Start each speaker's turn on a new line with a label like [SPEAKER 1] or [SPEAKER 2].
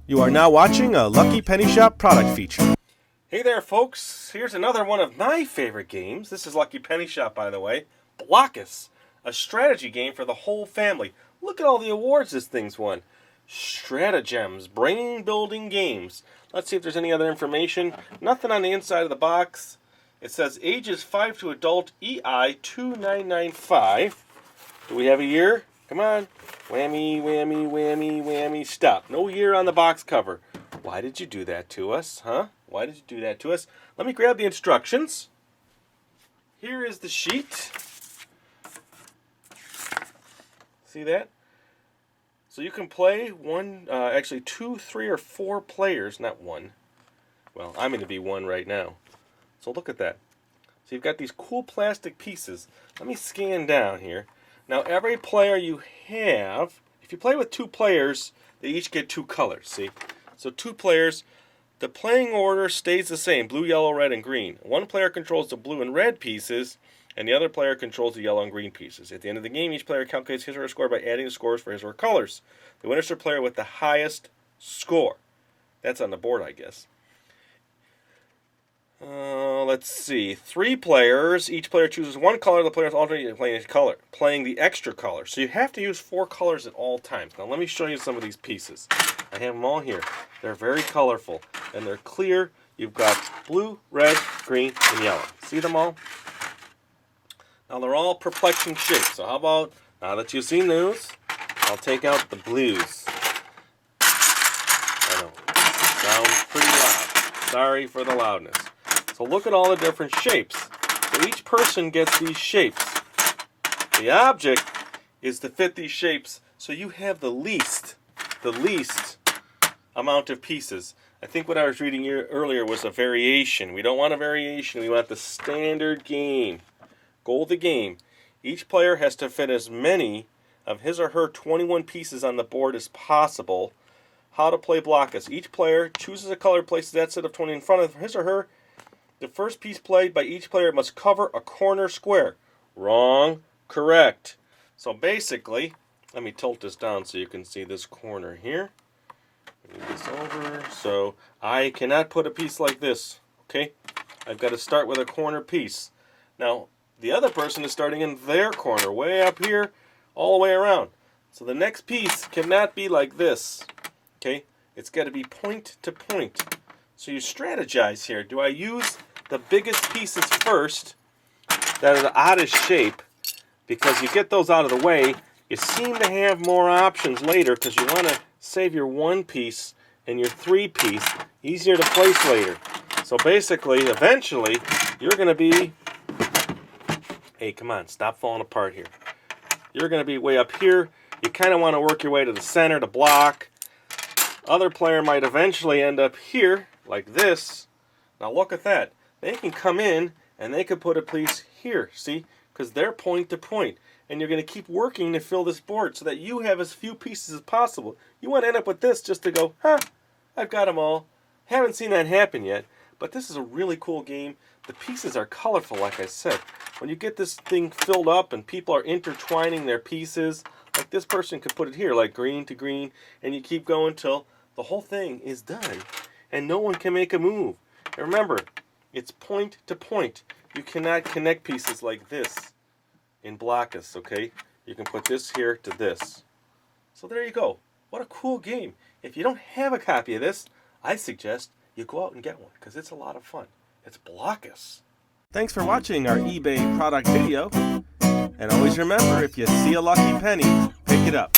[SPEAKER 1] You are now watching a Lucky Penny Shop product feature.
[SPEAKER 2] Hey there, folks. Here's another one of my favorite games. This is Lucky Penny Shop, by the way. Blokus, a strategy game for the whole family. Look at all the awards this thing's won. Stratagems, brain-building games. Let's see if there's any other information. Nothing on the inside of the box. It says ages 5 to adult, EI 2995. Do we have a year? Come on. Whammy, whammy, whammy, whammy. Stop. No year on the box cover. Why did you do that to us, huh? Why did you do that to us? Let me grab the instructions. Here is the sheet. See that? So you can play actually 2, 3, or 4 players, not one. Well, I'm going to be one right now. So look at that. So you've got these cool plastic pieces. Let me scan down here. Now every player you have, if you play with 2 players, they each get 2 colors, see? So 2 players, the playing order stays the same, blue, yellow, red, and green. One player controls the blue and red pieces, and the other player controls the yellow and green pieces. At the end of the game, each player calculates his or her score by adding the scores for his or her colors. The winner is the player with the highest score. That's on the board, I guess. Let's see. 3 players. Each player chooses one color. The players alternate playing the extra color. So you have to use 4 colors at all times. Now let me show you some of these pieces. I have them all here. They're very colorful and they're clear. You've got blue, red, green, and yellow. See them all? Now they're all perplexing shapes. So how about, now that you've seen those, I'll take out the blues. I know. Sounds pretty loud. Sorry for the loudness. So look at all the different shapes. So each person gets these shapes. The object is to fit these shapes so you have the least amount of pieces. I think what I was reading here earlier was a variation. We don't want a variation. We want the standard game. Goal of the game. Each player has to fit as many of his or her 21 pieces on the board as possible. How to play Blokus. Each player chooses a color, places that set of 20 in front of his or her. The first piece played by each player must cover a corner square. Wrong. Correct. So basically, let me tilt this down so you can see this corner here. Move this over. So I cannot put a piece like this. Okay? I've got to start with a corner piece. Now, the other person is starting in their corner, way up here, all the way around. So the next piece cannot be like this. Okay? It's got to be point to point. So you strategize here. Do I use the biggest pieces first that are the oddest shape? Because you get those out of the way, you seem to have more options later because you want to save your 1 piece and your 3 piece easier to place later. So basically, eventually, you're going to be... Hey, come on, stop falling apart here. You're going to be way up here. You kind of want to work your way to the center to block. Other player might eventually end up here, like this. Now look at that. They can come in and they can put a piece here, see? Because they're point to point. And you're going to keep working to fill this board so that you have as few pieces as possible. You want to end up with this just to go, huh, I've got them all. Haven't seen that happen yet, but this is a really cool game. The pieces are colorful, like I said. When you get this thing filled up and people are intertwining their pieces, like this person could put it here, like green to green, and you keep going till the whole thing is done, and no one can make a move. And remember, it's point to point. You cannot connect pieces like this in Blokus, okay? You can put this here to this. So there you go. What a cool game. If you don't have a copy of this, I suggest you go out and get one, because it's a lot of fun. It's Blokus.
[SPEAKER 1] Thanks for watching our eBay product video. And always remember, if you see a lucky penny, pick it up.